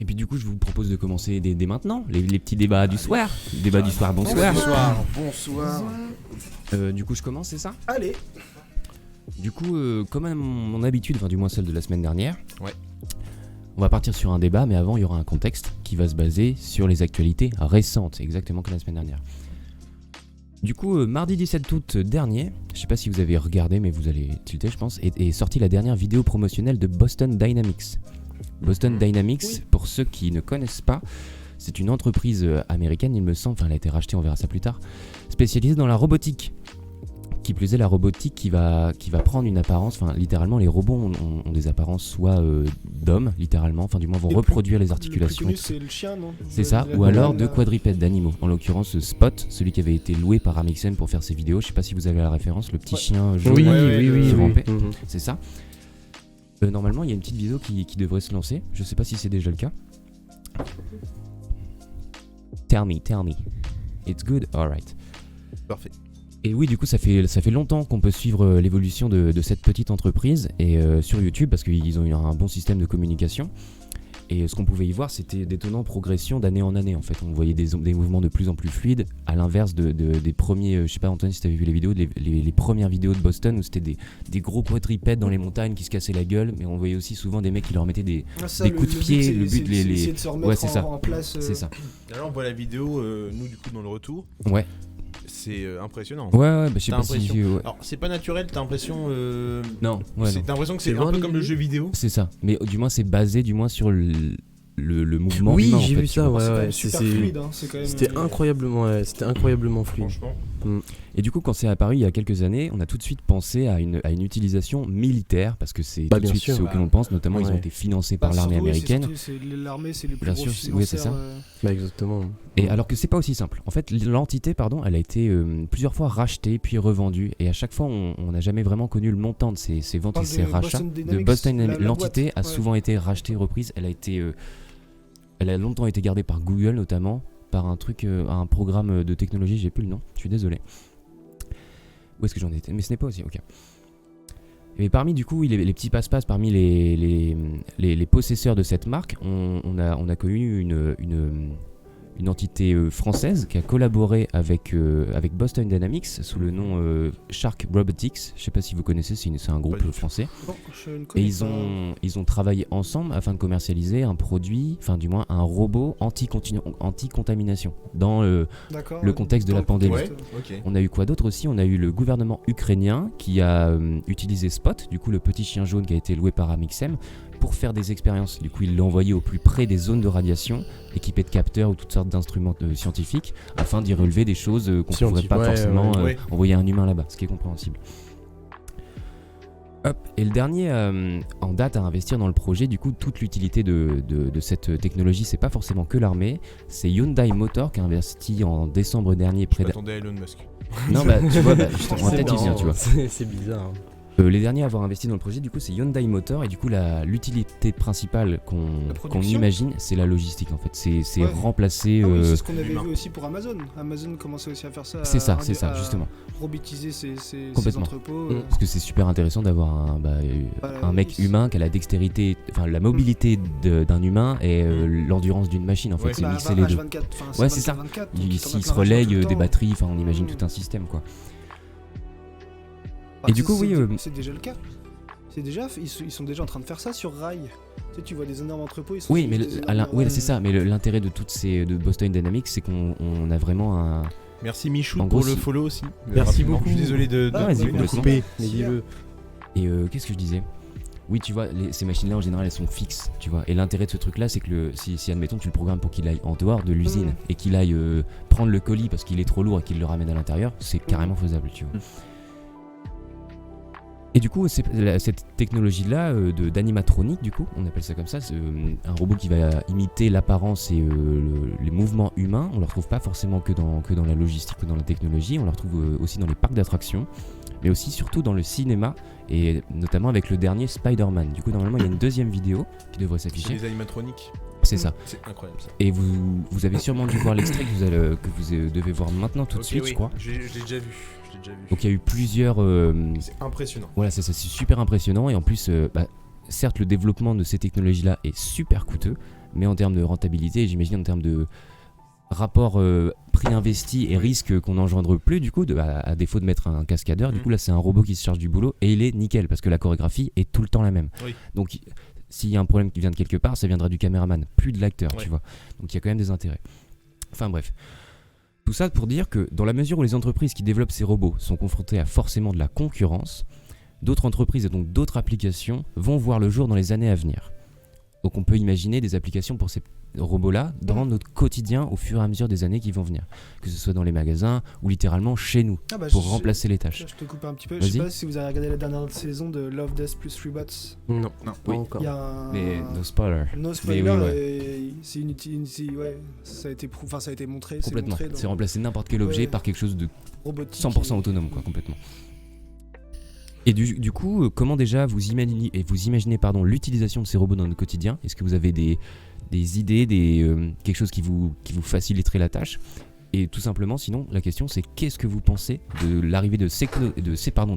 Et puis du coup, je vous propose de commencer dès maintenant, les petits débats du soir. Débat du soir, bonsoir. Bonsoir. Du coup, je commence, c'est ça? Allez. Du coup, comme à mon habitude, enfin du moins celle de la semaine dernière, Ouais. on va partir sur un débat, mais avant, il y aura un contexte qui va se baser sur les actualités récentes, exactement comme la semaine dernière. Du coup, mardi 17 août dernier, je sais pas si vous avez regardé, mais vous allez tilter, je pense, est sortie la dernière vidéo promotionnelle de Boston Dynamics. Boston Dynamics, Oui. pour ceux qui ne connaissent pas, c'est une entreprise américaine, il me semble, enfin elle a été rachetée, on verra ça plus tard, spécialisée dans la robotique. Qui plus est, la robotique qui va prendre une apparence, enfin littéralement les robots ont des apparences soit d'hommes, littéralement, enfin du moins vont Et reproduire les Le plus articulations. connu, et tout. c'est le chien, non? C'est ça, ou alors de quadrupèdes d'animaux. En l'occurrence, Spot, celui qui avait été loué par Amixem pour faire ses vidéos. Je sais pas si vous avez la référence, le petit chien jaune Oui, là, oui, qui rampait. oui. C'est ça. Normalement, il y a une petite vidéo qui devrait se lancer. Je sais pas si c'est déjà le cas. Tell me. It's good? Alright. Parfait. Et oui, du coup, ça fait longtemps qu'on peut suivre l'évolution de cette petite entreprise et sur YouTube parce qu'ils ont eu un bon système de communication. Et ce qu'on pouvait y voir, c'était d'étonnantes progressions d'année en année. En fait, on voyait des mouvements de plus en plus fluides, à l'inverse des premiers. Je sais pas, Antoine, si tu avais vu les vidéos, les premières vidéos de Boston où c'était des gros quadrupèdes dans les montagnes qui se cassaient la gueule, mais on voyait aussi souvent des mecs qui leur mettaient des coups de pied. Le but, c'est de se remettre ouais, c'est ça. en place. C'est ça. Et là, on voit la vidéo, nous, du coup, dans le retour. Ouais. C'est impressionnant. Ouais, bah, je sais T'as pas si. l'impression- Ouais. Alors, c'est pas naturel, t'as l'impression. Non, ouais, non. T'as l'impression que c'est C'est un loin peu du comme le début. jeu vidéo. C'est ça. Mais du moins, c'est basé du moins sur le mouvement Oui, humain. en j'ai fait, vu tu ça, vois. C'est quand ouais, même ouais. super fluide, hein, c'est quand même. C'était incroyablement fluide. Franchement. Et du coup, quand c'est apparu il y a quelques années, on a tout de suite pensé à une utilisation militaire, parce que c'est Bah, tout de bien suite sûr. ce auquel on pense, notamment ils ont Ouais. été financés par l'armée Surtout, oui, américaine. L'armée, c'est les plus Bien gros sûr, oui, c'est ça. financeurs, Bah, exactement. Et alors que c'est pas aussi simple. En fait, l'entité, elle a été plusieurs fois rachetée puis revendue, et à chaque fois, on n'a jamais vraiment connu le montant de ces ventes et Parle ces de rachats. Boston De Dynamics, Boston la Dynamics. L'entité boîte, a ouais. souvent été rachetée, reprise. Elle a longtemps été gardée par Google notamment, par un programme de technologie, j'ai plus le nom, je suis désolé. Où est-ce que j'en étais? Mais ce n'est pas aussi, ok. Et parmi du coup les petits passe-passe, parmi les possesseurs de cette marque, on a connu une entité française qui a collaboré avec Boston Dynamics sous le nom Shark Robotics. Je sais pas si vous connaissez, c'est un groupe du tout. français. Bon, je ne Et connais ils ont travaillé ensemble afin de commercialiser un produit, enfin du moins un robot anti-contamination dans D'accord, le contexte de dans la le pandémie. Ouais, contexte, ok. On a eu quoi d'autre aussi? On a eu le gouvernement ukrainien qui a utilisé Spot, du coup le petit chien jaune qui a été loué par Amixem, pour faire des expériences. Du coup, il l'a envoyé au plus près des zones de radiation, équipé de capteurs ou toutes sortes d'instruments scientifiques, afin d'y relever des choses qu'on ne pourrait Scientifique, pas ouais, forcément ouais. envoyer un humain là-bas, ce qui est compréhensible. Hop. Et le dernier en date à investir dans le projet, du coup, toute l'utilité de cette technologie, c'est pas forcément que l'armée, c'est Hyundai Motor qui a investi en décembre dernier Je près de... m'attendais à Elon Musk. Non, bah tu vois, justement, en C'est tête il vient, marrant, tu vois. C'est bizarre. Les derniers à avoir investi dans le projet, du coup, c'est Hyundai Motor, et du coup, l'utilité principale La qu'on production. imagine, c'est la logistique en fait. C'est Ouais. remplacer. Ah oui, c'est ce qu'on avait l'humain. vu aussi pour Amazon. Amazon commençait aussi à faire ça. C'est ça, à justement. robotiser ses Complètement. entrepôts. Parce que c'est super intéressant d'avoir un mec oui, humain qui a la dextérité, enfin la mobilité d'un humain et l'endurance d'une machine en fait. Ouais. C'est bah, mixer les deux. H24, Ouais, c'est ça. 24, Il donc s'il t'en se as plein relaye tout le des temps. batteries, enfin on imagine tout un système quoi. Ah, Et du coup, oui, C'est déjà le cas. Ils sont déjà en train de faire ça sur rail. Tu vois des énormes entrepôts. Ils sont Oui, sur mais des énormes, oui, c'est ça. Mais l'intérêt de de Boston Dynamics, c'est qu'on a vraiment un. Merci Michou En pour gros, le si- follow aussi. Merci Rapidement. beaucoup. Je suis désolé de Ah, vas-y, de complètement. couper. Mais dis-le. Et qu'est-ce que je disais? Oui, tu vois, ces machines-là en général elles sont fixes, tu vois. Et l'intérêt de ce truc-là, c'est que si admettons tu le programmes pour qu'il aille en dehors de l'usine Mhm. et qu'il aille prendre le colis parce qu'il est trop lourd et qu'il le ramène à l'intérieur, c'est carrément faisable, tu vois. Et du coup, cette technologie-là d'animatronique, du coup, on appelle ça comme ça, c'est un robot qui va imiter l'apparence et les mouvements humains. On ne le retrouve pas forcément que dans la logistique ou dans la technologie, on le retrouve aussi dans les parcs d'attractions, mais aussi surtout dans le cinéma, et notamment avec le dernier Spider-Man. Du coup, normalement, il y a une deuxième vidéo qui devrait C'est s'afficher. des animatroniques. C'est ça. C'est incroyable ça. Et vous avez sûrement dû voir l'extrait que vous devez voir maintenant tout de suite, je crois. Je l'ai déjà vu. Donc il y a eu plusieurs... C'est impressionnant. Voilà, c'est super impressionnant. Et en plus, certes, le développement de ces technologies-là est super coûteux, mais en termes de rentabilité, j'imagine en termes de rapport prix investi et risque qu'on n'engendre plus, du coup, à défaut de mettre un cascadeur, du coup là c'est un robot qui se charge du boulot et il est nickel parce que la chorégraphie est tout le temps la même. Oui. Donc s'il y a un problème qui vient de quelque part, ça viendra du caméraman, plus de l'acteur, Ouais. tu vois. Donc il y a quand même des intérêts. Enfin bref. Tout ça pour dire que dans la mesure où les entreprises qui développent ces robots sont confrontées à forcément de la concurrence, d'autres entreprises et donc d'autres applications vont voir le jour dans les années à venir. Donc on peut imaginer des applications pour ces robots-là dans notre quotidien au fur et à mesure des années qui vont venir. Que ce soit dans les magasins ou littéralement chez nous, Ah bah, pour je- remplacer les tâches. Je te coupe un petit peu. Je Vas-y. sais pas si vous avez regardé la dernière saison de Love, Death plus Robots. Non, Non. pas Oui. encore. Il y a un. Mais no spoiler. No spoiler, Mais oui, ouais. et c'est ouais, ça a été ça a été montré, c'est Complètement. montré dans C'est remplacer n'importe quel objet Ouais. par quelque chose de robotique 100% et- autonome, quoi, complètement. Et du coup, comment déjà vous imaginez l'utilisation de ces robots dans notre quotidien? Est-ce que vous avez des idées, quelque chose qui vous faciliterait la tâche? Et tout simplement, sinon, la question c'est qu'est-ce que vous pensez de l'arrivée de ces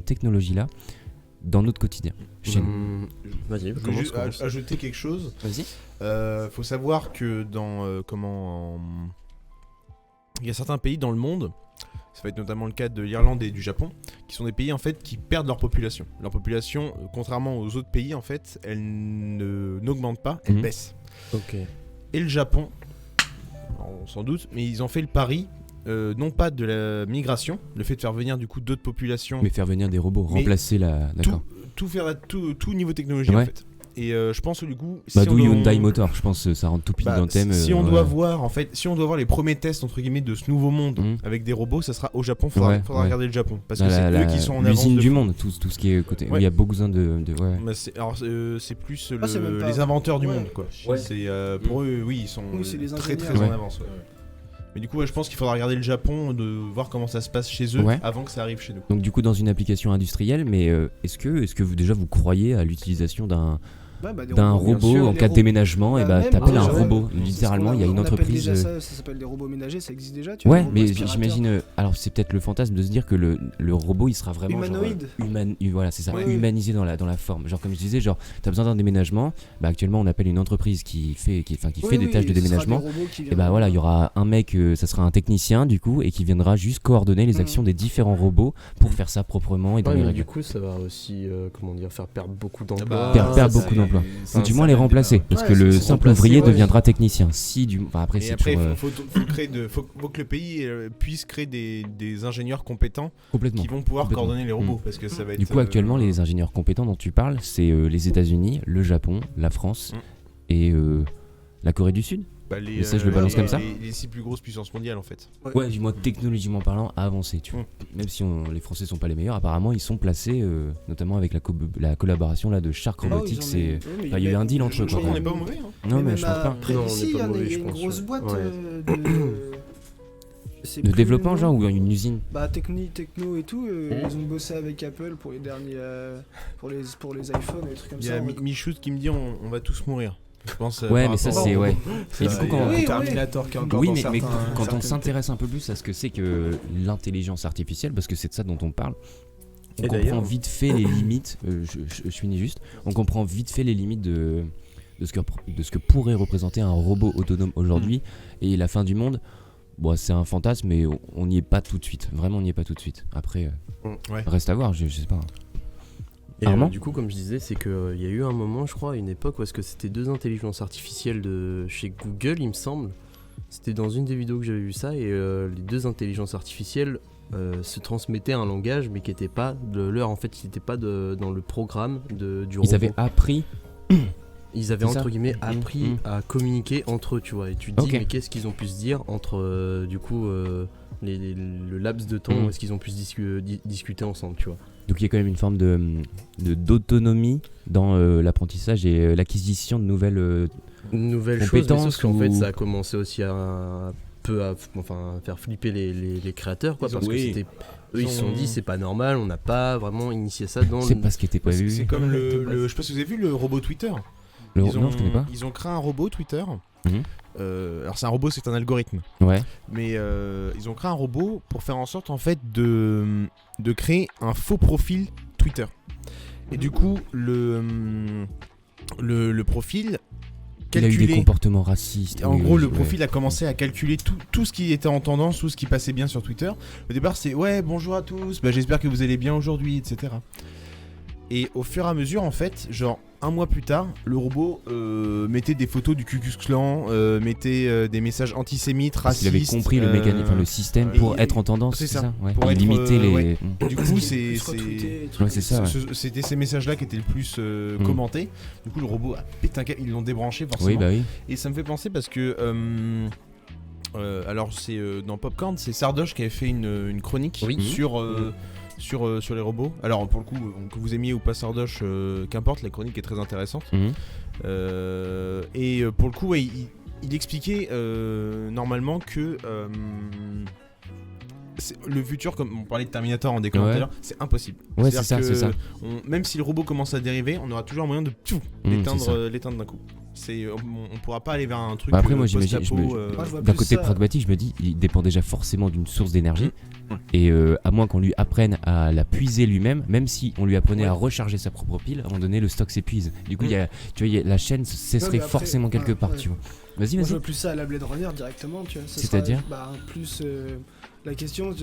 technologies-là dans notre quotidien, chez nous? Vas-y, Je veux commence. juste ajouter quelque chose. Vas-y. Faut savoir que il y a certains pays dans le monde, ça va être notamment le cas de l'Irlande et du Japon, qui sont des pays en fait qui perdent leur population. Leur population, contrairement aux autres pays en fait, elle n'augmente pas, elle Mhm. baisse. Ok. Et le Japon, on s'en doute, mais ils ont fait le pari, non pas de la migration, le fait de faire venir du coup d'autres populations, Mais faire venir des robots, Mais remplacer la... D'accord. tout niveau technologie en Ouais. fait. Et je pense que du coup, Bah si on d'où doit- Hyundai Motor, je pense que ça rentre tout pile bah, dans le thème. si on ouais. doit voir en fait, si on doit voir les premiers tests entre guillemets de ce nouveau monde Mhm. avec des robots, ça sera au Japon. Faudra Ouais. regarder le Japon parce que Là, c'est la- eux qui sont en avance. l'usine de du fou. monde, tout ce qui est côté. Ouais. Il y a beaucoup besoin de ouais. Bah, c'est plus Ah, c'est même pas- les inventeurs du Ouais. monde quoi. Ouais. C'est pour eux, oui, ils sont Oui, c'est les très ingénieurs. très en Ouais. avance. ouais. Mais du coup, ouais, je pense qu'il faudra regarder le Japon, de voir comment ça se passe chez eux Ouais. avant que ça arrive chez nous. Donc du coup dans une application industrielle, mais est-ce que vous déjà vous croyez à l'utilisation d'un Des d'un robots, bien robot sûr, en les cas de robots. déménagement? Et Bah, bah même, t'appelles un ouais, robot. c'est ce Littéralement, qu'on il y a une on appelle entreprise. déjà ça s'appelle des robots ménagers, ça existe déjà. Tu vois, Ouais, des robots mais aspirateurs. j'imagine. Alors c'est peut-être le fantasme de se dire que le robot il sera vraiment Humanoïde. voilà, c'est ça, Ouais. humanisé dans la forme. Genre comme je disais, genre t'as besoin d'un déménagement. Bah actuellement on appelle une entreprise qui fait des tâches de déménagement. Et bah voilà, il y aura un mec, ça sera un technicien du coup, et qui viendra juste coordonner les actions des différents robots pour faire ça proprement et dans Ouais, les mais règles. du coup, ça va aussi, faire perdre beaucoup d'emplois. bah, Perdre ça, beaucoup c'est- d'emplois. ça, Ou du ça moins les va être remplacer, débat. parce Ouais, que le c'est simple remplacer, ouvrier ouais. deviendra technicien. Si du, enfin, après Et c'est après, toujours, faut que le pays puisse créer des ingénieurs compétents complètement. qui vont pouvoir Complètement. coordonner les robots parce que ça va être. Du coup, actuellement, les ingénieurs compétents dont tu parles, c'est les États-Unis, le Japon, la France Mm. et la Corée du Sud. Mais ça, je le balance comme ça. Les 6 plus grosses puissances mondiales en fait. Ouais, du moins technologiquement parlant, avancé, tu vois. Même si les Français sont pas les meilleurs, apparemment, ils sont placés, notamment avec la collaboration là de Shark Ah, Robotics. Et enfin, il y a eu un deal entre eux, Je trouve quoi. qu'on n'est pas mauvais. Hein. non, mais je pense pas. Non, on Si, est il y pas a mauvais, il y a je une pense, grosse ouais. boîte Ouais. je sais De plus développement, le nom. genre, ou une usine. Bah Techno et tout, ils ont bossé avec Apple pour les derniers, pour les iPhones et des trucs comme Il y ça. a Michoud qui me dit on va tous mourir. Je pense. Ouais, mais ça, par rapport c'est. au- Ouais. C'est Et du coup, quand- Oui, Terminator qui est encore Oui, dans mais certains- quand on certaines- s'intéresse un peu plus à ce que c'est que l'intelligence artificielle, parce que c'est de ça dont on parle, on Et comprend d'ailleurs- vite fait les limites. Je finis juste. On comprend vite fait les limites de ce que pourrait représenter un robot autonome aujourd'hui. Et la fin du monde, bon, c'est un fantasme, mais on n'y est pas tout de suite. Vraiment, on n'y est pas tout de suite. Après, Ouais. reste à voir, je sais pas. Et Armand du coup, comme je disais, c'est qu'il y a eu un moment, je crois, à une époque où est-ce que c'était 2 intelligences artificielles de chez Google, il me semble. C'était dans une des vidéos que j'avais vu ça, et les 2 intelligences artificielles se transmettaient un langage, mais qui n'était pas de leur, en fait, qui n'était pas dans le programme du robot. Ils avaient appris. Ils avaient C'est ça entre guillemets appris Mhm. à communiquer entre eux, tu vois. Et tu te dis, Ok. mais qu'est-ce qu'ils ont pu se dire entre, du coup, le laps de temps Mhm. où est-ce qu'ils ont pu discuter ensemble, tu vois. Donc il y a quand même une forme d'autonomie dans l'apprentissage et l'acquisition de nouvelles. Une nouvelle chose, mais Compétences sauf qu'en fait, ou- ça a commencé aussi à faire flipper les créateurs, quoi, Ils ont- parce que oui. c'était. Eux, ils se sont dit, c'est pas normal, on n'a pas vraiment initié ça dans C'est pas ce qui était prévu. C'est comme je sais pas si vous avez vu le robot Twitter. Non, Ils ont- je connais pas. Ils ont créé un robot Twitter. Mhm. Alors c'est un robot, c'est un algorithme. Ouais. Mais ils ont créé un robot pour faire en sorte en fait de créer un faux profil Twitter. Et du coup le profil Il a eu des calculé. comportements racistes. En oui, gros, oui, le ouais. profil a commencé à calculer tout ce qui était en tendance, tout ce qui passait bien sur Twitter. Au départ, c'est ouais, bonjour à tous, j'espère que vous allez bien aujourd'hui, etc. Et au fur et à mesure, en fait, genre un mois plus tard, le robot mettait des photos du Ku Klux Klan, mettait des messages antisémites, Parce qu'il racistes. avait compris le mécanisme, enfin, le système et- pour être en tendance, c'est c'est ça. ça, ouais. Pour Il être, limitait les. ouais. Mm. Du Parce coup, qu'il c'est se retweetait, des Ouais, trucs c'est ça. Ouais. c'était ces messages-là qui étaient le plus commentés. Du coup, le robot a pété un câble, ils l'ont débranché forcément. Oui, bah oui. Et ça me fait penser parce que alors c'est dans Popcorn, c'est Sardoche qui avait fait une chronique Oui. sur les robots. Alors pour le coup, que vous aimiez ou pas Sardoche, qu'importe, la chronique est très intéressante. Mhm. Et pour le coup, ouais, il expliquait normalement que le futur, comme on parlait de Terminator en décollant tout à Ouais. l'heure, c'est impossible. Ouais, c'est C'est-à-dire ça, c'est que ça. même si le robot commence à dériver, on aura toujours un moyen de C'est ça. l'éteindre d'un coup. On pourra pas aller vers un truc Bah après, moi, j'imagine- post-apo, je me- Moi, je vois D'un plus côté ça. pragmatique, je me dis, il dépend déjà forcément d'une source d'énergie. Mmh. Et à moins qu'on lui apprenne à la puiser lui-même, même si on lui apprenait Ouais. à recharger sa propre pile, à un moment donné, le stock s'épuise. Du coup, Mmh. tu vois, la chaîne cesserait Ouais, mais après, forcément quelque ouais, part, ouais. tu vois. Vas-y, Moi, je vas-y. vois plus ça à la Blade Runner directement, tu vois. Ce C'est-à-dire sera, plus la question,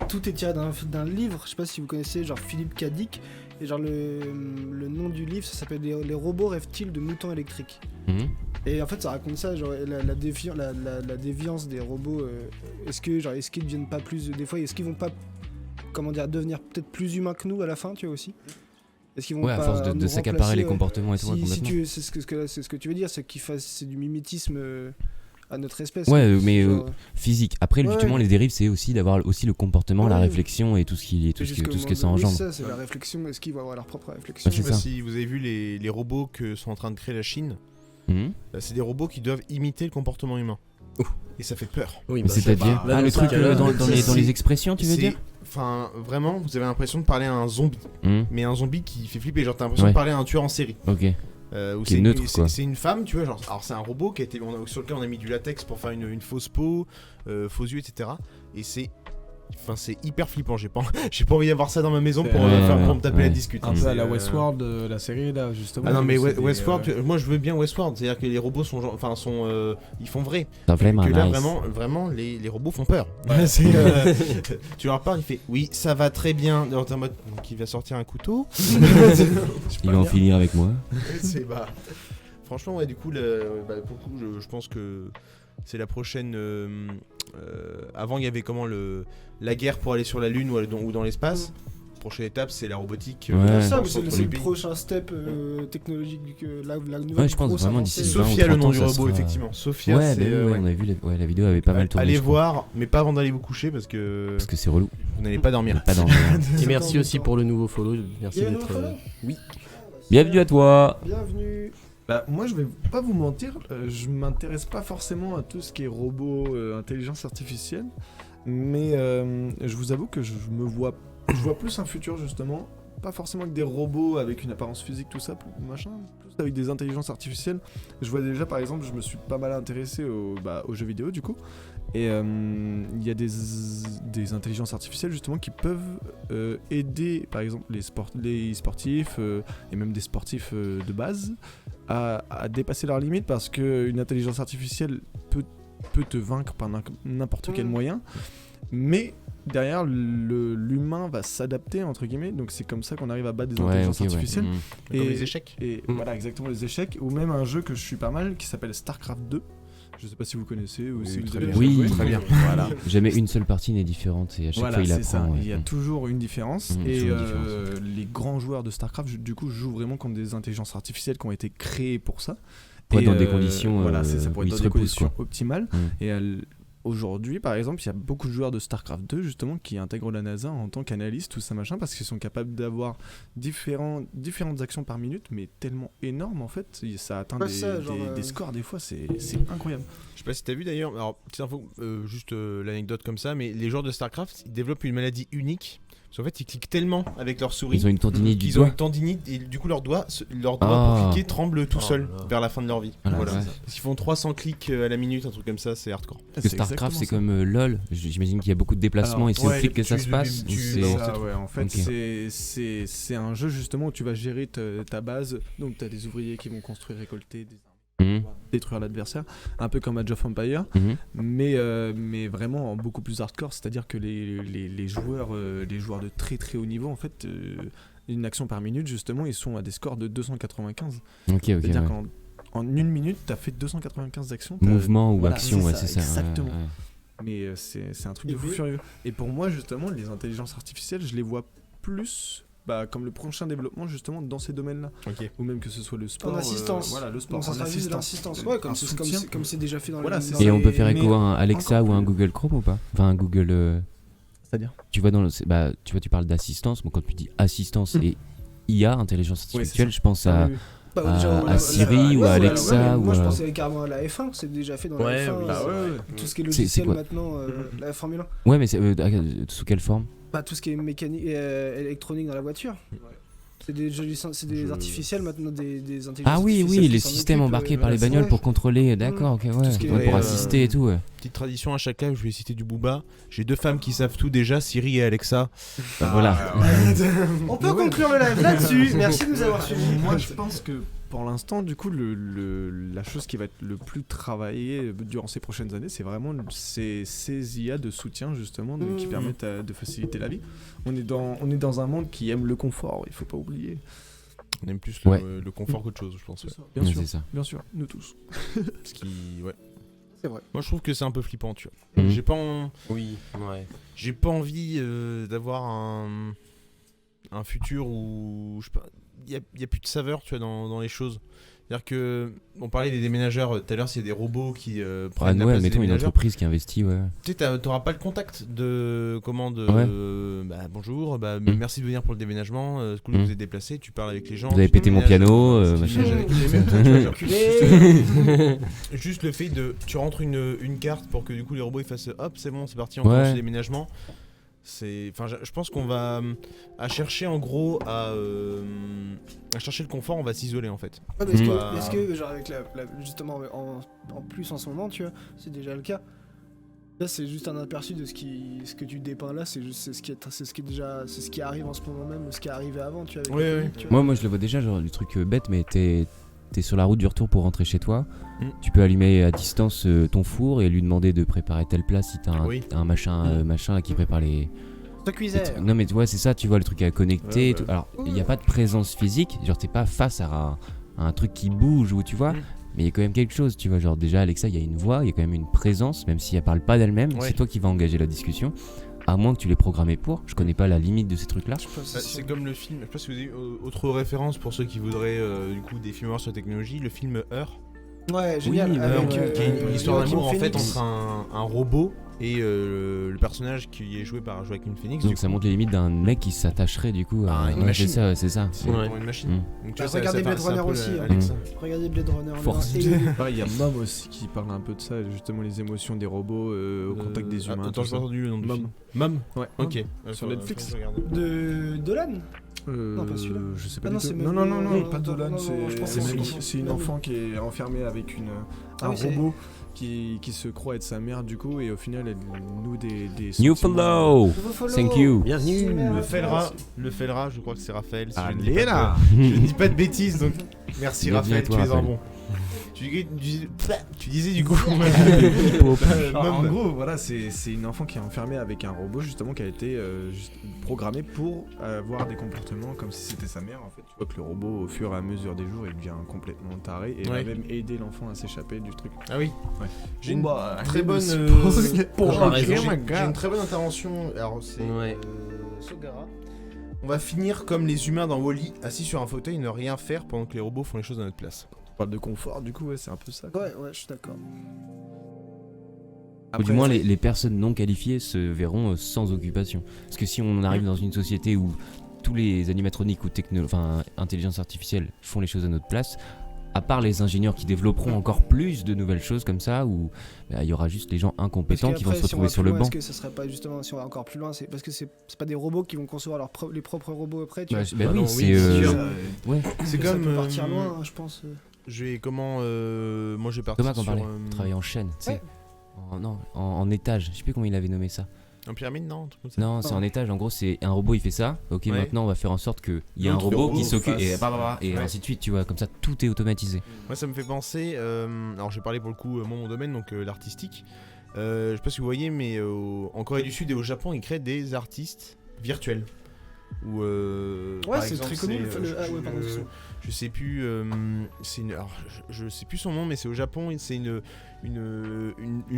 tout est tiré d'un livre, je sais pas si vous connaissez, genre Philippe K. Dick, et genre le nom du livre, ça s'appelle les robots rêvent-ils de moutons électriques. Mhm. Et en fait, ça raconte ça, genre la déviance des robots. Est-ce qu'ils deviennent pas plus, des fois, est-ce qu'ils vont pas, devenir peut-être plus humains que nous à la fin, tu vois aussi. Est-ce qu'ils vont Ouais, à pas force de nous s'accaparer les remplacer, comportements et tout, ouais, si complètement. c'est ce que tu veux dire, c'est du mimétisme à notre espèce. Ouais, quoi. mais Genre, physique. Après, Ouais. justement, les dérives, c'est aussi d'avoir aussi le comportement, la Ouais. réflexion et tout ce que ça engendre. ça, c'est la réflexion. Est-ce qu'ils vont avoir leur propre réflexion Ouais, Je sais c'est pas ça. si vous avez vu les robots que sont en train de créer la Chine. Mhm. C'est des robots qui doivent imiter le comportement humain. Et ça fait peur. Oui, Mais c'est-à-dire là, le dans truc ce cas-là, dans les expressions, tu veux C'est- dire Enfin, vraiment, vous avez l'impression de parler à un zombie. Mhm. Mais un zombie qui fait flipper. Genre, t'as l'impression Ouais. de parler à un tueur en série. Ok. Où Qui est c'est neutre, quoi. c'est une femme, tu vois. Genre, alors, c'est un robot qui a été, sur lequel on a mis du latex pour faire une fausse peau, faux yeux, etc. Et c'est. Enfin, c'est hyper flippant. J'ai pas envie d'avoir ça dans ma maison pour, Ouais, pour me taper ouais. la discute. Un hein. peu à C'est, la Westworld, la série là, justement. Ah non, mais C'est des, Westworld, moi je veux bien Westworld. C'est-à-dire que les robots sont. ils font vrai. T'as vraiment Que là, nice. vraiment, les robots font peur. Ouais, c'est, Tu leur parles, il fait oui, ça va très bien. Alors, t'es en mode qui va sortir un couteau. Il va en finir avec moi. C'est franchement, ouais, du coup, pour le coup, je pense que c'est la prochaine. Avant, il y avait comment la guerre pour aller sur la Lune ou dans l'espace. Prochaine étape, c'est la robotique. Ouais. Ça, entre c'est les le pays. prochain step technologique que la nouvelle Ouais, je pense grosse vraiment avancée. d'ici 20 ou Sophia, le 30 nom ans, du ça robot, sera- effectivement. Sophia, Ouais, c'est. bah oui, ouais. on a vu, la vidéo avait pas mal tourné. Allez je crois. voir, mais pas avant d'aller vous coucher parce que Parce que c'est relou. vous n'allez pas dormir. Pas dans Et merci aussi pour le nouveau follow. Merci Il y a un d'être. nouveau follow Bienvenue à toi. Bienvenue. Bah, moi, je vais pas vous mentir, je m'intéresse pas forcément à tout ce qui est robot, intelligence artificielle, mais je vous avoue que je vois plus un futur justement, pas forcément avec des robots avec une apparence physique, tout ça, machin, plus avec des intelligences artificielles. Je vois déjà, par exemple, je me suis pas mal intéressé aux jeux vidéo du coup, et il y a des intelligences artificielles justement qui peuvent aider, par exemple, les sportifs et même des sportifs de base à dépasser leurs limites parce qu'une intelligence artificielle peut te vaincre par n'importe quel moyen, mais derrière l'humain va s'adapter entre guillemets, donc c'est comme ça qu'on arrive à battre des intelligences artificielles. Mhm. Comme les échecs. Et voilà exactement les échecs, ou même un jeu que je suis pas mal qui s'appelle StarCraft 2. Je sais pas si vous connaissez ou si vous très avez bien. déjà Oui, joué. très bien. Voilà. Jamais une seule partie n'est différente et à chaque Voilà, fois il c'est ça. apprend. ouais. Il y a toujours une différence. Mmh, Et toujours une différence. les grands joueurs de StarCraft, du coup, jouent vraiment contre des intelligences artificielles qui ont été créées pour ça. Pour être Et, dans des conditions voilà, c'est ça, pour où être ils dans se des reposent, conditions quoi. optimales. Mmh. Et aujourd'hui, par exemple, il y a beaucoup de joueurs de StarCraft 2 justement qui intègrent la NASA en tant qu'analystes, tout ça machin, parce qu'ils sont capables d'avoir différentes actions par minute, mais tellement énormes en fait, ça atteint Ouais, ça, genre, des scores des fois, c'est incroyable. Je sais pas si t'as vu d'ailleurs, alors petite info, juste l'anecdote comme ça, mais les joueurs de StarCraft ils développent une maladie unique. Parce qu'en fait, ils cliquent tellement avec leur souris Ils ont une tendinite du qu'ils ont doigt. une tendinite et du coup leurs doigts pour Ah. cliquer tremblent tout Oh seuls là là. vers la fin de leur vie. Ah la Voilà. vache. Parce qu'ils font 300 clics à la minute, un truc comme ça, c'est hardcore. Parce que StarCraft c'est comme LoL. J'imagine qu'il y a beaucoup de déplacements et c'est au ouais, clic que ça tu- se passe. tu- ou c'est- non, Ça, ouais, en fait, Ok. c'est un jeu justement où tu vas gérer ta base. Donc, tu as des ouvriers qui vont construire, récolter des Mhm. détruire l'adversaire, un peu comme Age of Empire, Mhm. mais vraiment en beaucoup plus hardcore, c'est-à-dire que les joueurs de très très haut niveau, en fait, une action par minute, justement, ils sont à des scores de 295. Ok, C'est-à-dire ouais. qu'en une minute, t'as fait 295 actions. t'as- Mouvement ou voilà, action, ouais, c'est ça. Exactement. Ouais. Mais c'est un truc Et de fou puis- furieux. Et pour moi, justement, les intelligences artificielles, je les vois plus comme le prochain développement, justement, dans ces domaines-là. Ok. Ou même que ce soit le sport. En assistance. Voilà, le sport. Non, ça en sera juste de assistance. l'assistance. Ouais, comme Un c'est soutien. comme c'est déjà fait dans Voilà, les. c'est dans ça. Et les- on peut faire mais écho à un Alexa encore ou un plus. Google Chrome ou pas? Enfin, un Google. C'est-à-dire Tu vois, tu vois, tu parles d'assistance. Bon, quand tu dis assistance et IA, intelligence Ouais, artificielle, c'est je pense à. Bah, à- déjà, à Siri ou à Alexa Moi, ou je à- pensais carrément à la F1, c'est déjà fait dans la Ouais, F1. oui, Bah c'est ouais, vrai. ouais. Tout ce qui est C'est logiciel quoi maintenant, la Formule 1. Ouais, mais sous quelle forme? Bah, tout ce qui est mécanique et électronique dans la voiture. C'est des artificiels maintenant, des intelligences Ah oui, artificielles oui, qui les s'en systèmes occupent, embarqués par voilà, les c'est bagnoles vrai. pour contrôler. D'accord, ok, ouais. ce qui est- Ouais, pour Ouais, assister et tout, ouais. Petite tradition à chaque cas, je vais citer du Booba. J'ai 2 femmes qui savent tout déjà, Siri et Alexa. Bah, voilà. On peut conclure le live là-dessus. Merci de nous avoir suivis. Moi, je pense que pour l'instant, du coup, la chose qui va être le plus travaillée durant ces prochaines années, c'est vraiment ces IA de soutien, justement, qui permettent de faciliter la vie. On est dans un monde qui aime le confort, il faut pas oublier. On aime plus Ouais. le confort qu'autre chose, je pense. Ouais. Bien Ouais, sûr, c'est ça. bien sûr, nous tous. Ce qui, ouais. C'est vrai. Moi, je trouve que c'est un peu flippant, tu vois. Mhm. Oui, ouais. J'ai pas envie d'avoir un futur où il y a plus de saveur, tu vois, dans les choses. C'est-à-dire que on parlait des déménageurs tout à l'heure, s'il y a des robots qui Ah, prennent la ouais, place des mettons une déménageurs. entreprise qui investit, ouais. Tu sais, t'auras pas le contact de commande. Ouais. Bonjour, Mm. merci de venir pour le déménagement. C'est cool Mm. que vous êtes déplacé. Tu parles avec les gens. Vous avez tu pété mon déménages. piano, Tu machin. déménages avec les mêmes trucs, tu vois, genre. Enculé. Juste le fait de. Tu rentres une carte pour que du coup les robots ils fassent hop, c'est bon, c'est parti, on Ouais. commence le déménagement. Enfin, je pense qu'on va à chercher en gros à chercher le confort, on va s'isoler en fait. Ouais, mais est-ce Mm. que, est-ce que, genre, avec justement, en plus en ce moment, tu vois, c'est déjà le cas. Là, c'est juste un aperçu de ce que tu dépeins là, c'est ce qui arrive en ce moment même, ce qui est arrivé avant, tu vois. avec Ouais, le ouais. Covid, tu vois. Moi, je le vois déjà, genre du truc bête, mais t'es sur la route du retour pour rentrer chez toi. Mm. Tu peux allumer à distance ton four et lui demander de préparer telle place si t'as Oui. un machin là, qui prépare les. Ça cuisait. Non, mais ouais, c'est ça, tu vois, le truc à connecter. Ouais, et tout. Alors, il n'y a pas de présence physique, genre t'es pas face à un truc qui bouge ou tu vois. Mm. Mais il y a quand même quelque chose, tu vois. Genre, déjà, Alexa, il y a une voix, il y a quand même une présence, même si elle parle pas d'elle-même. Ouais. C'est toi qui vas engager la discussion. À moins que tu l'aies programmé pour. Je connais pas la limite de ces trucs-là. Je sais pas si C'est comme le film, je sais pas si vous avez autre référence pour ceux qui voudraient du coup des films sur la technologie, le film Heure. Ouais, génial. Oui, avec, Qui est une histoire Joaquin d'amour en fait Phoenix. entre un robot et le personnage qui est joué par Joaquin Phoenix. Donc du ça coup. montre les limites d'un mec qui s'attacherait du coup à Ah, une ouais, machine. c'est ça, ouais, c'est ça. C'est Ouais. pour une machine. Mm. Donc, tu Bah, vois, ça- regardez ça Blade fait- c'est un Runner peu aussi, le- hein. Alexa. Regardez Blade Runner. Force. Et- Il y a Mom aussi qui parle un peu de ça, justement les émotions des robots au contact des humains. Attends, tout j'ai ça. entendu le nom du Mom. film. Mom. Ouais. Ok. Sur Netflix. Faut que je regarde. De Dolan. Non, pas celui-là. Je sais pas Ah non, du tout. c'est Non, non, non, Mamie, non, pas Dolan, non, non, je pense c'est que c'est Mamie. Mamie. C'est une Mamie. enfant qui est enfermée avec Ah un oui, c'est- robot qui se croit être sa mère du coup et au final elle noue des New sentiments. follow. Thank you. Bienvenue. Le Felra, je crois que c'est Raphaël. Si je ne dis Allez pas là. de- Je ne dis pas de bêtises, donc merci Bienvenue à Raphaël, toi, tu es un Raphaël. bon. Tu disais du coup. En gros, voilà, c'est une enfant qui est enfermée avec un robot justement qui a été programmé pour avoir des comportements comme si c'était sa mère. En fait, tu vois que le robot, au fur et à mesure des jours, il devient complètement taré et Ouais. va même aider l'enfant à s'échapper du truc. Ah oui. Ouais. J'ai une Bon, très bonne. Pour Ah, raison. J'ai une très bonne intervention. Alors c'est Ouais. Sogara. On va finir comme les humains dans Wall-E, assis sur un fauteuil, ne rien faire pendant que les robots font les choses à notre place. On parle de confort, du coup, ouais, c'est un peu ça. quoi. Ouais, ouais, je suis d'accord. Ou du moins les personnes non qualifiées se verront sans occupation. Parce que si on arrive dans une société où tous les animatroniques ou intelligence artificielle font les choses à notre place, à part les ingénieurs qui développeront encore plus de nouvelles choses comme ça, où il y aura juste les gens incompétents qui vont se retrouver sur le banc. Est-ce que ça serait pas justement, si on va encore plus loin, c'est parce que c'est pas des robots qui vont concevoir les propres robots après, tu Bah, vois. bah oui, non, c'est oui, sûr. ouais. C'est Ça comme. peut partir loin, hein, je pense. Je vais comment. Moi j'ai parti Thomas sur. qu'on parlait, travailler en chaîne, tu sais. Ouais. En étage, je sais plus comment il avait nommé ça. Un pyramide, non, un truc comme ça. Non, c'est Non. en étage. En gros, c'est un robot, il fait ça. Ok, Ouais. maintenant, on va faire en sorte qu'il y ait un L'autre robot robot qui s'occupe et, fasse- et Ouais. ainsi de suite, tu vois. Comme ça, tout est automatisé. Moi, ça me fait penser. Alors, je vais parler pour le coup, mon domaine, donc l'artistique. Je sais pas si vous voyez, mais en Corée du Sud et au Japon, ils créent des artistes virtuels. Ou Ouais, c'est très connu. je sais plus. C'est une. Alors, je sais plus son nom, mais c'est au Japon. C'est une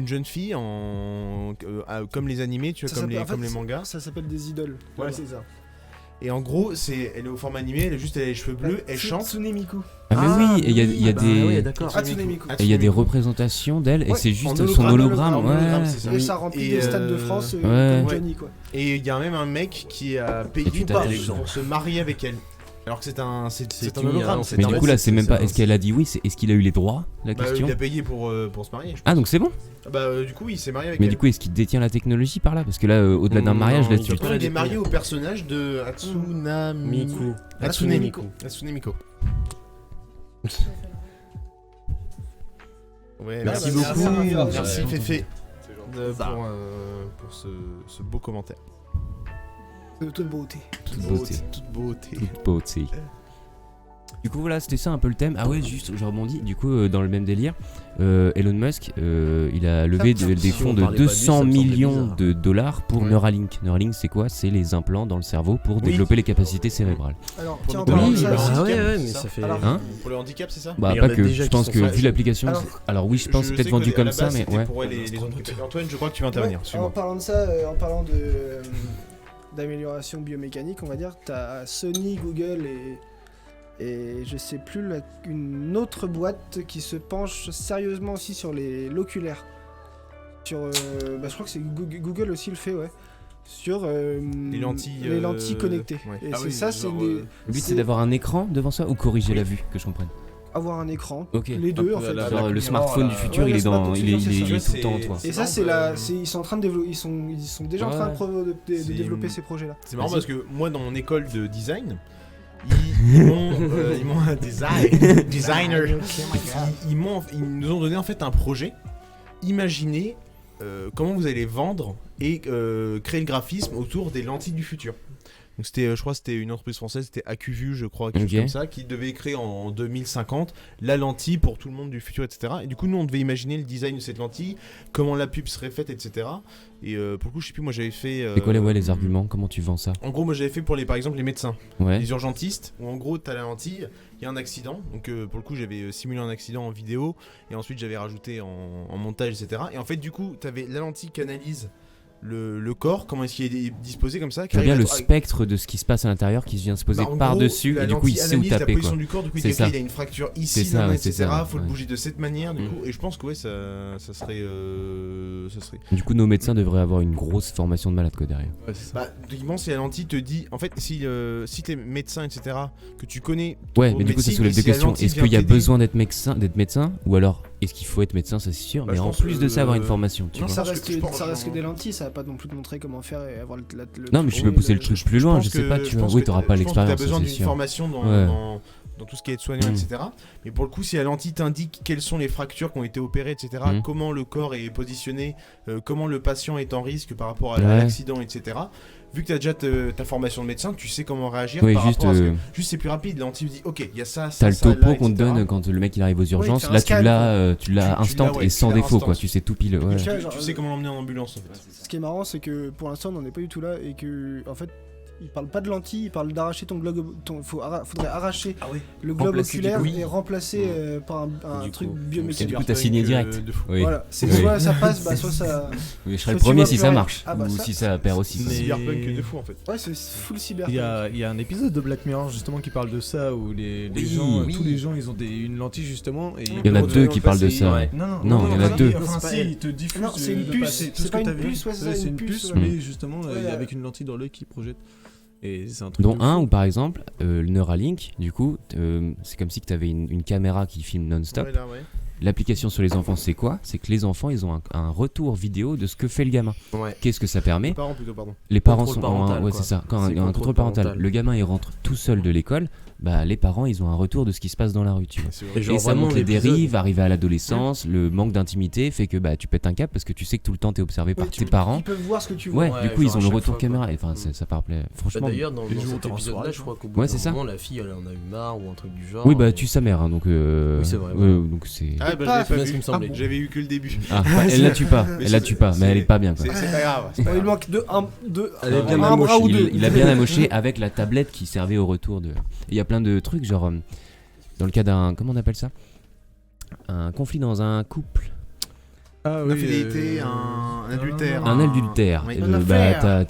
jeune fille comme les animés, tu vois, Ça comme s'appelle- en comme fait, les mangas. Ça s'appelle des idoles. Voilà. Ouais, c'est ça. Et en gros, elle est au format animé. Elle a les cheveux bleus. Elle chante. Tsune Miku. Ah, mais oui, et il y a bah des. ouais, d'accord. Hatsune Miku. Et il y a des représentations d'elle et Ouais, c'est juste en son hologramme. en hologramme, Ouais. c'est ça. Et ça remplit Et, des stades de France ouais. comme Ouais. Johnny, quoi. Et il y a même un mec qui a Et payé tu pour tapes les gens. se marier avec elle. Alors que c'est un une- hologramme. non, c'est Mais un du mec- coup, là, c'est même pas. c'est- Est-ce qu'elle a dit oui? Est-ce qu'il a eu les droits? La bah, question. il a payé pour se marier. Je pense. Ah, donc c'est bon? Bah du coup, il s'est marié avec Mais elle. du coup, est-ce qu'il détient la technologie par là? Parce que là, au-delà d'un Non, mariage, là, il tu. doit pas il est marié au personnage de Miku. Hatsune Miku. Hatsune Miku. Ouais, Merci merci beaucoup. beaucoup. Merci. Merci Féfé Ça. pour ce beau commentaire. De toute beauté. Toute beauté. Toute beauté. Toute beauté. Du coup, voilà, c'était ça un peu le thème. Ah ouais, juste, je rebondis. Du coup, dans le même délire, Elon Musk, il a levé des Si fonds on de parlait pas de lui, 200 ça me semblait millions bizarre. de dollars pour Ouais. Neuralink. Neuralink, c'est quoi? C'est les implants dans le cerveau pour développer les capacités cérébrales. Alors, Pour tiens, en nous parlant de donner ça des aussi, Ah handicap, ouais, ouais, c'est mais ça ça fait. Alors, Hein? Pour le handicap, c'est ça Bah, Mais il y pas en a que. déjà Je qui pense sont que faits. vu l'application. Alors- Alors oui, je pense que c'est peut-être sais vendu qu'à comme la ça, base, mais c'était ouais. pour les handicapés. Antoine, je crois que tu vas intervenir. en Suis-moi. parlant de ça, en parlant d'amélioration biomécanique, on va dire, t'as Sony, Google et je sais plus, une autre boîte qui se penche sérieusement aussi sur l'oculaire. Sur, bah, je crois que c'est Google aussi le fait, ouais. Sur Les les lentilles connectées. ouais. Et Ah c'est oui, ça, c'est genre, des- Le but, c'est c'est d'avoir un écran devant ça ou corriger la vue, que je comprenne. avoir un écran. Ok. Les deux, peu en à fait. la- Genre, le Black smartphone Mirror, du futur, ouais, il le est dans, smartphone il du est, futur, il c'est est ça. tout le temps, toi. Et ça, ils sont en train de développer, ils sont déjà en train de C'est développer une- ces projets-là. C'est marrant Vas-y. parce que moi, dans mon école de design, ils m'ont un designer. Ils nous ont donné en fait un projet. Imaginez comment vous allez vendre et créer le graphisme autour des lentilles du futur. Donc c'était, je crois, que c'était une entreprise française, c'était AcuVu, je crois, quelque Ok. chose comme ça, qui devait créer en 2050 la lentille pour tout le monde du futur, etc. Et du coup, nous, on devait imaginer le design de cette lentille, comment la pub serait faite, etc. Et pour le coup, je sais plus, moi, j'avais fait. C'est quoi les arguments? Comment tu vends ça? En gros, moi, j'avais fait pour par exemple, les médecins, Ouais. les urgentistes, où en gros, t'as la lentille, il y a un accident. Donc pour le coup, j'avais simulé un accident en vidéo, et ensuite j'avais rajouté en montage, etc. Et en fait, du coup, t'avais la lentille qui analyse le corps, comment est-ce qu'il est disposé comme ça. Tu as bien le spectre spectre de ce qui se passe à l'intérieur qui vient se poser par-dessus et du coup il sait où taper la quoi. position du corps, du coup il C'est dit ok, ça. il a une fracture C'est ici, ça, là, ouais, etc. c'est ça, Faut le ouais. bouger de cette manière, du Mm. coup. Et je pense que ouais, ça serait. Du coup nos médecins devraient avoir une grosse formation de malade quoi derrière. Ouais, c'est ça. Bah, techniquement, si la lentille te dit. En fait, si t'es médecin, etc., que tu connais. Ouais, ton mais du coup ça médecine, soulève et deux si la questions. lentille Est-ce vient qu'il y a t'aider- besoin d'être médecin ou alors est-ce qu'il faut être médecin, ça c'est sûr, Bah, mais je en pense plus de ça avoir une que- formation, tu non, vois. Ça parce reste, que je pense- ça reste que des lentilles, ça va pas non plus te montrer comment faire et avoir le Non mais tu peux pousser le truc plus loin, je sais pas, tu vois. Oui, t'auras pas l'expérience, Tu as besoin ça, c'est d'une sûr. formation Ouais. dans tout ce qui est soignant, Mm. etc. Mais pour le coup, si la lentille t'indique quelles sont les fractures qui ont été opérées, etc., Mm. comment le corps est positionné, comment le patient est en risque par rapport à Ouais. l'accident, etc., vu que tu as déjà ta formation de médecin, tu sais comment réagir Oui, par juste rapport à ce que... Juste, c'est plus rapide. La lentille dit, ok, il y a ça, ça, t'as le ça, topo là, qu'on te etc. donne quand le mec il arrive aux urgences, fait un là scan, tu l'as Tu instant l'as, ouais, et tu sans l'as défaut instant. quoi, tu sais tout pile. Ouais. Tu vois, Tu genre, sais comment l'emmener en ambulance, en fait. Ce qui est marrant, c'est que pour l'instant, on n'en est pas du tout là et que, en fait, ils parlent pas de lentilles, ils parlent d'arracher ton globe. Faudrait arracher Ah oui. le globe Remplacer oculaire du coup. et remplacer par un Du truc coup, Et biomécanique. du coup t'as signé direct. Oui. Voilà, c'est Oui. soit ça passe, bah, soit ça. Oui, je serais le Soit tu premier vois si plus ça rien. marche Ah bah ou ça- si ça perd aussi. quoi. Mais- Cyberpunk de fou, en fait. Ouais, c'est full cyber. Il y a un épisode de Black Mirror justement qui parle de ça où les Oui, gens, oui. tous les gens, ils ont une lentille justement. Et Il y en a deux qui parlent de ça. Ouais. Non, Non, il y en a deux. Enfin, C'est si, pas- ils te diffusent. Non, c'est une le puce, passé, tout c'est ce pas que une t'as vu. puce, ouais, c'est c'est une une puce, puce, ouais. mais justement Ouais. avec une lentille dans l'œil qui projette. Et c'est un truc. Dont de un fou. où par exemple le Neuralink, du coup, c'est comme si tu avais une caméra qui filme non-stop. Ouais, là, ouais. l'application sur les enfants, c'est quoi? C'est que les enfants, ils ont un retour vidéo de ce que fait le gamin. Ouais. Qu'est-ce que ça permet? Les parents plutôt, pardon. Les parents Contrôle sont parental, ouais, quoi. c'est ça. Quand C'est il y a un contrôle parental, le gamin il rentre tout seul de l'école, bah les parents ils ont un retour de ce qui se passe dans la rue, tu vois. C'est vrai. Et genre Et ça vraiment, montre les l'épisode- dérives, arriver à l'adolescence, le manque d'intimité fait que bah tu pètes un câble parce que tu sais que tout le temps t'es observé par Ouais, tes parents. Ils peuvent voir ce que tu vois. Ouais, Ouais, du coup genre ils ont à le chaque retour fois, caméra. quoi. Et, enfin ça paraît Bah, franchement. d'ailleurs, dans Et le jour où cet t'es en épisode-là, soirée, je crois qu'au bout Ouais, d'un c'est ça. moment, la fille, elle en a eu marre ou un truc du genre. Oui bah et- tue sa mère hein, donc. Oui, c'est vrai, ouais, voilà. donc c'est. Ah, bah, pas- j'avais c'est pas ce qui vu. me semblait. J'avais eu que le début. Ah, elle la tue pas, Mais elle la c'est- tue pas, mais elle est pas bien quoi. C'est pas grave. c'est Bon, pas il grave. manque deux, Elle est bien un bras ou deux. Il a bien amoché avec la tablette qui servait au retour de. Il y a plein de trucs genre dans le cas d'un comment on appelle ça, un conflit dans un couple. Ah Une infidélité, un adultère. Un adultère. Oui. Une Bah, affaire.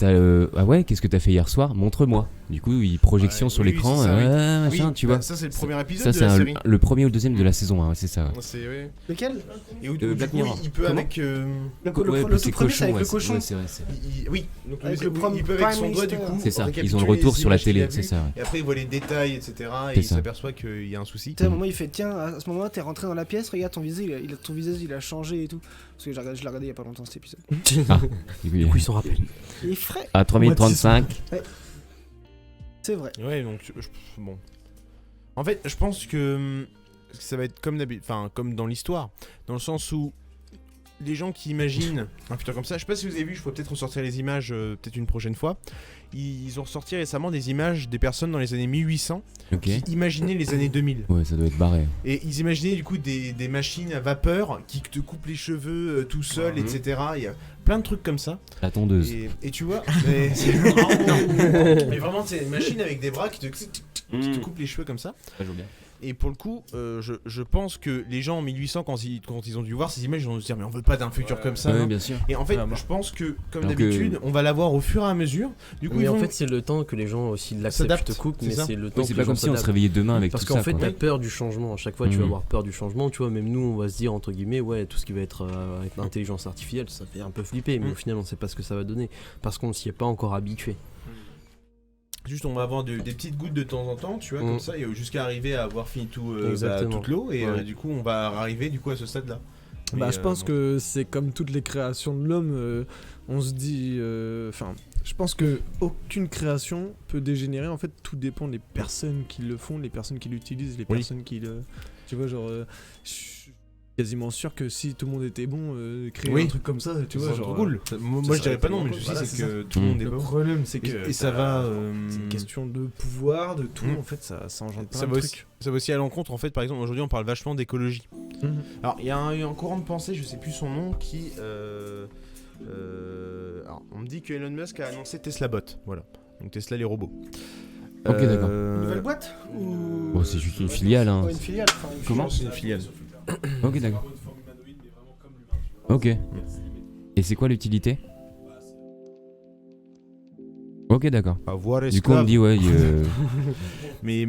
ah ouais, qu'est-ce que t'as fait hier soir? Montre-moi. Du coup, il projection Ouais, sur oui, l'écran, c'est ça, oui. machin, Oui, tu bah, vois. ça c'est le premier épisode Ça, de c'est la série. le premier ou le deuxième de la saison, hein, ouais, c'est ça. Ouais. C'est ouais. Lequel? Et où, De du Black coup, Mirror. il peut Comment avec. Le Ouais, tout premier, c'est avec ouais, le cochon. ouais, c'est vrai, c'est vrai. Oui, donc Avec oui, le il peut avec Prime son doigt du Minister. coup. C'est ça, ils récapituler ont le retour les sur la images qu'il télé, a c'est vues, ça. Ouais. Et après il voit les détails, etc. C'est Et il ça. s'aperçoit qu'il y a un souci. Tu sais, à un moment, il fait tiens, à ce moment-là, t'es rentré dans la pièce, regarde ton visage, ton visage, il a changé et tout. Parce que je l'ai regardé il y a pas longtemps cet épisode. Du coup, Du coup, ils s'en rappellent. Il est frais, à 3035. c'est vrai. Ouais, donc bon. En fait, je pense que ça va être comme d'habitude, enfin comme dans l'histoire, dans le sens où les gens qui imaginent un futur comme ça, je sais pas si vous avez vu, je pourrais peut-être ressortir les images peut-être une prochaine fois. Ils ont ressorti récemment des images des personnes dans les années 1800 Ok. qui imaginaient les années 2000. Ouais, ça doit être barré. Et ils imaginaient du coup des machines à vapeur qui te coupent les cheveux tout seul, Mhm. etc. Il y a plein de trucs comme ça. La tondeuse. Et tu vois, mais c'est vraiment, mais vraiment c'est une machine avec des bras qui te coupent les cheveux comme ça. Et pour le coup, je pense que les gens en 1800, quand ils ont dû voir ces images, ils vont se dire mais on veut pas d'un futur comme ça. Ouais, non bien sûr. Et en fait, Vraiment. je pense que comme Alors d'habitude, on va l'avoir au fur et à mesure. Du coup, Mais ils en vont... fait, c'est le temps que les gens aussi l'acceptent. S'adaptent, Je te coupe, c'est mais ça. c'est le temps Oui, c'est que pas les gens comme si on se s'adaptent. réveillait demain avec Parce tout qu'en ça. fait, quoi. t'as peur du changement. À chaque fois, tu vas Mhm. avoir peur du changement. Tu vois, même nous, on va se dire, entre guillemets, ouais, tout ce qui va être avec l'intelligence artificielle, ça fait un peu flipper. Mais Mhm. au final, on sait pas ce que ça va donner. Parce qu'on ne s'y est pas encore habitué. Juste, on va avoir des petites gouttes de temps en temps, tu vois, comme ça, et jusqu'à arriver à avoir fini Exactement. toute l'eau. Et Ouais. du coup, on va arriver du coup à ce stade-là. Bah, Mais, je pense bon. que c'est comme toutes les créations de l'homme. On se dit. Enfin, je pense que aucune création peut dégénérer. En fait, tout dépend des personnes qui le font, les personnes qui l'utilisent, les Oui. personnes qui le. Tu vois, genre. Je suis quasiment sûr que si tout le monde était bon, créer Oui. un truc comme ça, tu vois, C'est genre. trop cool. Moi, ça je dirais pas serait non, mais cool. je Voilà, sais c'est que tout le monde est Le bon. problème, c'est que. Et ça va. C'est une question de pouvoir, de tout. Mm. En fait, ça engendre plein Ça de va, trucs. aussi, ça va aussi à l'encontre, en fait, par exemple, aujourd'hui on parle vachement d'écologie. Mhm. Alors, il y a un courant de pensée, je sais plus son nom, qui. Alors, on me dit que Elon Musk a annoncé Tesla Bot, voilà. Donc Tesla les robots. Ok, d'accord. Une nouvelle boîte ou... Bon, c'est juste une filiale, hein. Ouais, une filiale. Enfin, une Comment filiale. C'est une filiale. Ok, d'accord. Ok. Et c'est quoi l'utilité? Ok, d'accord. Avoir Du coup, on me dit, ouais, Mais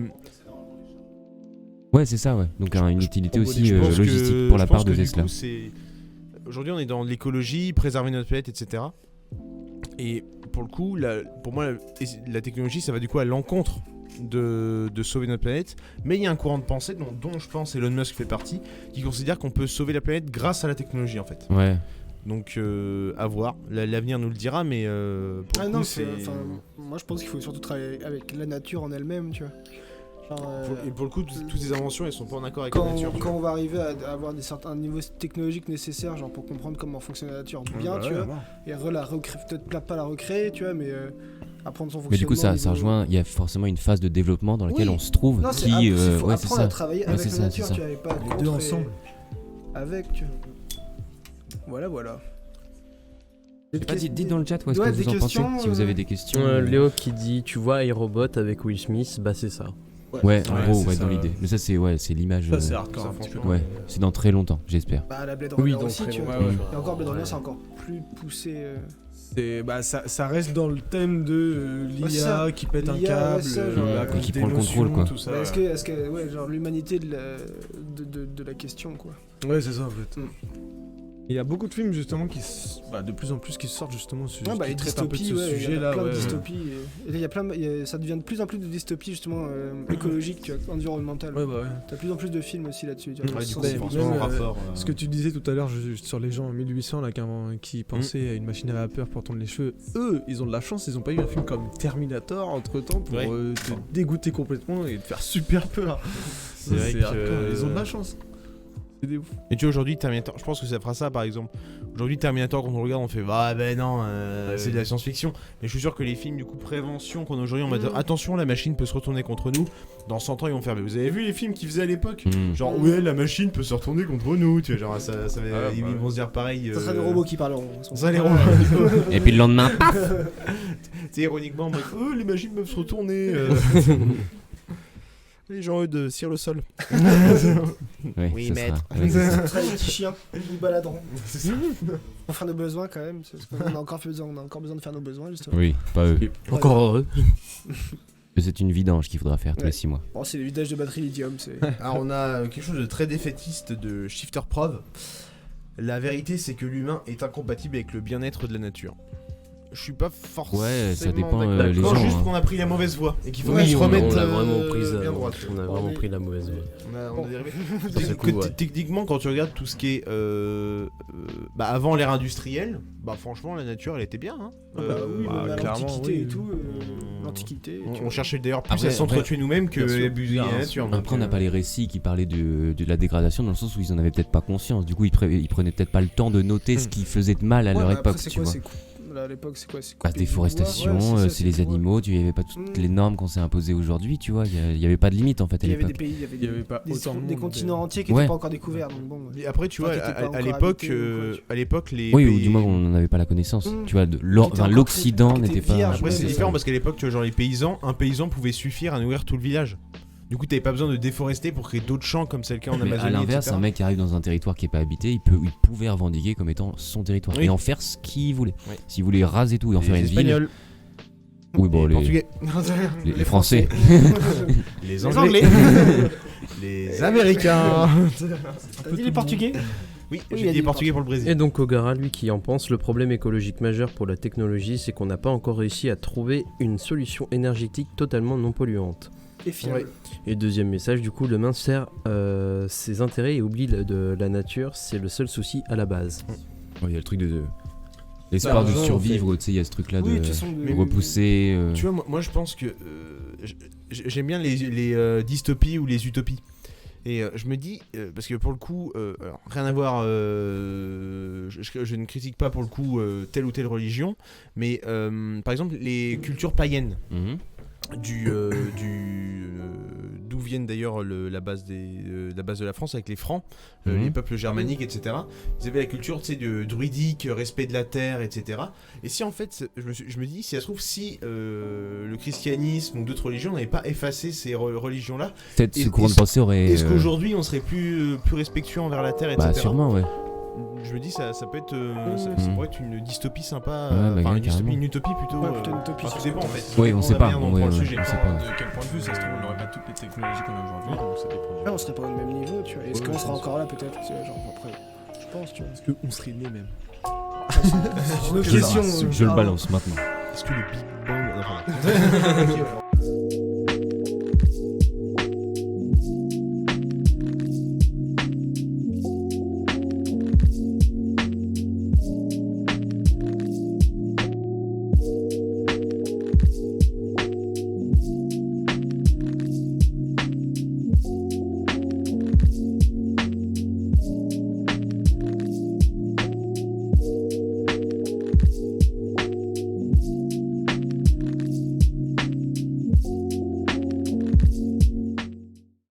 ouais, c'est ça, ouais. Donc, une utilité aussi je pense logistique que- pour la je part pense de que du Tesla. coup, aujourd'hui, on est dans l'écologie, préserver notre planète, etc. Et pour le coup, pour moi, la technologie, ça va du coup à l'encontre de sauver notre planète. Mais il y a un courant de pensée dont je pense Elon Musk fait partie, qui considère qu'on peut sauver la planète grâce à la technologie, en fait. Ouais. Donc, à voir. L'avenir nous le dira, mais pour Ah le non, coup, c'est. Enfin, moi je pense qu'il faut surtout travailler avec la nature en elle-même, tu vois. Genre, Et pour le coup, toutes ces inventions, elles sont pas en accord avec la quand, nature. quand on va arriver à avoir un niveau technologique nécessaire, genre pour comprendre comment fonctionne la nature bien, tu vois, et la recréer, peut-être pas la recréer, tu vois, mais apprendre son fonctionnement. Mais du coup, ça au niveau- rejoint. Il y a forcément une phase de déveillement dans laquelle Oui. on se trouve. Non, c'est qui. il faut Ouais, c'est apprendre à ça. travailler Ouais, avec c'est la ça, nature, c'est tu vois, et pas Les contre deux et- ensemble. Avec, tu vois. Voilà, voilà. Dites dans le chat où est-ce Ouais, que vous des en pensez, questions, si vous avez des questions. Léo qui dit, tu vois iRobot avec Will Smith, bah c'est ça. Ouais, en gros, c'est ouais, ça. dans l'idée. Mais ça, c'est l'image. Ça, c'est hardcore un petit peu. Ouais, c'est dans très longtemps, j'espère. Bah, la Blade Oui, Runner donc aussi, tu vois. ouais, ouais. Et encore, Blade Runner, c'est encore plus poussé. Bah, ça reste dans le thème de Ouais, l'IA ça. qui pète un L'IA, câble, ouais, ça, genre, à et cause qui des prend le contrôle, notions, quoi. tout ça. Bah, est-ce que ouais, genre l'humanité de la question, quoi. Ouais, c'est ça en fait. Il y a beaucoup de films justement de plus en plus qui sortent justement sur Ah bah, qui les traitent un peu de dystopies, ce ouais, il y sujet a là. plein de Ouais. dystopies. Et là, ça devient de plus en plus de dystopies justement écologiques, tu vois, environnementales. Ouais, bah ouais. T'as de plus en plus de films aussi là-dessus. Tu vois, Ouais, dans du ce coup, sens. c'est même, forcément en euh, rapport. Ce que tu disais tout à l'heure juste sur les gens en 1800 là, qui pensaient à une machine à vapeur pour tondre les cheveux, eux, ils ont de la chance, ils ont pas eu un film comme Terminator entre temps pour Ouais. te dégoûter complètement et te faire super peur. C'est vrai que, hardcore, ils ont de la chance. C'est des ouf. Et tu vois, aujourd'hui, Terminator, je pense que ça fera ça par exemple. Aujourd'hui, Terminator, quand on le regarde, on fait ah ben non, c'est de la science-fiction. Mais je suis sûr que les films, du coup, prévention qu'on a aujourd'hui, on va dire attention, la machine peut se retourner contre nous. Dans 100 ans, ils vont faire mais vous avez vu les films qu'ils faisaient à l'époque Genre, ouais, la machine peut se retourner contre nous. Tu vois, genre, ça va, Ah, ils bah vont se dire pareil. Ça sera des robots qui parleront. Ça, les robots. Et puis le lendemain, paf. C'est ironiquement, moi, les machines peuvent se retourner. Les gens, eux, de cire le sol. Ouais, Oui, ça maître. sera- ouais, c'est ça. Ce sera les petits chiens, nous baladeront. Pour faire nos besoins quand même. Parce qu'on a encore besoin de faire nos besoins justement. Oui, pas eux. Encore heureux. C'est une vidange qu'il faudra faire tous les 6 mois. Bon, c'est le vidage de batterie lithium. C'est... Alors on a quelque chose de très défaitiste de Shifter Prov. La vérité c'est que l'humain est incompatible avec le bien-être de la nature. Je suis pas forcément Ouais, ça dépend, d'accord. les Non, gens, juste hein. qu'on a pris la mauvaise voie et qu'il faut Oui, se on remettre a vraiment pris bien droit. on a vraiment pris la mauvaise voie. On a dérivé. Ce coup, ouais. Techniquement, quand tu regardes tout ce qui est avant l'ère industrielle, bah franchement la nature elle était bien. Hein. oui, même à clairement, l'Antiquité oui. et tout. L'Antiquité. tu On vois. cherchait d'ailleurs plus Après, à s'entretuer nous-mêmes que bien sûr, abuser bien la sûr. nature. donc, Après, on n'a pas les récits qui parlaient de la dégradation dans le sens où ils en avaient peut-être pas conscience. Du coup, ils prenaient peut-être pas le temps de noter ce qui faisait de mal à Ouais, leur mais après, époque, c'est tu quoi, vois. c'est là, à l'époque, c'est quoi? C'est Pas couper de du bois, déforestation, ouais, ça, c'est les du bois. animaux, il n'y avait pas toutes les normes qu'on s'est imposées aujourd'hui, tu vois. Il n'y avait pas de limite en fait à Il y avait des l'époque. pays, Il y avait pas autant de des monde, continents entiers qui Ouais. n'étaient pas encore découverts. Donc bon. Et après, tu Enfin, vois, qui étaient pas encore à l'époque, habités ou quoi, à l'époque, les Oui, pays... ou du moins on n'en avait pas la connaissance. Mm. Tu vois, Qui était encore l'Occident très- qui n'était était pas. vierge, Après, c'est Ouais, différent ça. parce qu'à l'époque, tu vois, genre les paysans, un paysan pouvait suffire à nourrir tout le village. Du coup, t'avais pas besoin de déforester pour créer d'autres champs comme c'est le cas en Mais Amazonie. à l'inverse, etc. un mec qui arrive dans un territoire qui est pas habité, il pouvait revendiquer comme étant son territoire Oui. et en faire ce qu'il voulait. Oui. S'il voulait raser tout et en faire Les une ville. Espagnols, Oui, bon, les les Portugais, les Français. les Anglais. les Américains. T'as dit les Portugais? Oui, il a j'ai dit dit les Portugais pour le Brésil. Et donc Ogara, lui, qui en pense, le problème écologique majeur pour la technologie, c'est qu'on n'a pas encore réussi à trouver une solution énergétique totalement non polluante. Et fiable. Et deuxième message, du coup, l'humain sert ses intérêts et oublie de la nature, c'est le seul souci à la base. Il y a le truc de l'espoir de L'argent, survivre, tu sais, il y a ce truc là Oui, de de toute façon, repousser. Tu vois, moi je pense que j'aime bien les dystopies ou les utopies. Et je me dis, parce que pour le coup, alors, rien à voir, je ne critique pas pour le coup telle ou telle religion, mais par exemple les cultures païennes, Mhm. d'où viennent d'ailleurs la base de la France avec les Francs, Mhm. les peuples germaniques, etc. Ils avaient la culture, tu sais, de druidique, respect de la terre, etc. Et si en fait, je me dis, si ça se trouve, si le christianisme ou d'autres religions n'avaient pas effacé ces religions-là, Peut-être Et- ce courant et- de pensée aurait. est-ce qu'aujourd'hui on serait plus respectueux envers la terre, etc. Bah, sûrement, ouais. Je me dis, ça peut être, ça Mhm. pourrait être une dystopie sympa, Ouais, bah, enfin carrément. une utopie plutôt. Ouais, plutôt une utopie, enfin, tout ça dépend en peut fait. être. Oui, on Dépend sait de la pas, manière dont on ouais, prend le ouais, sujet. on sait pas. De quel point de vue, ça se trouve, on n'aurait pas toutes les technologies qu'on a aujourd'hui, donc ça dépend. Là, on serait pas au même niveau, tu vois. Est-ce Ouais, qu'on ouais, sera c'est encore là peut-être tu vois, genre, après, je pense, tu vois. Est-ce qu'on serait né même C'est une autre question. Je le balance maintenant. Est-ce que le Big Bang. Enfin,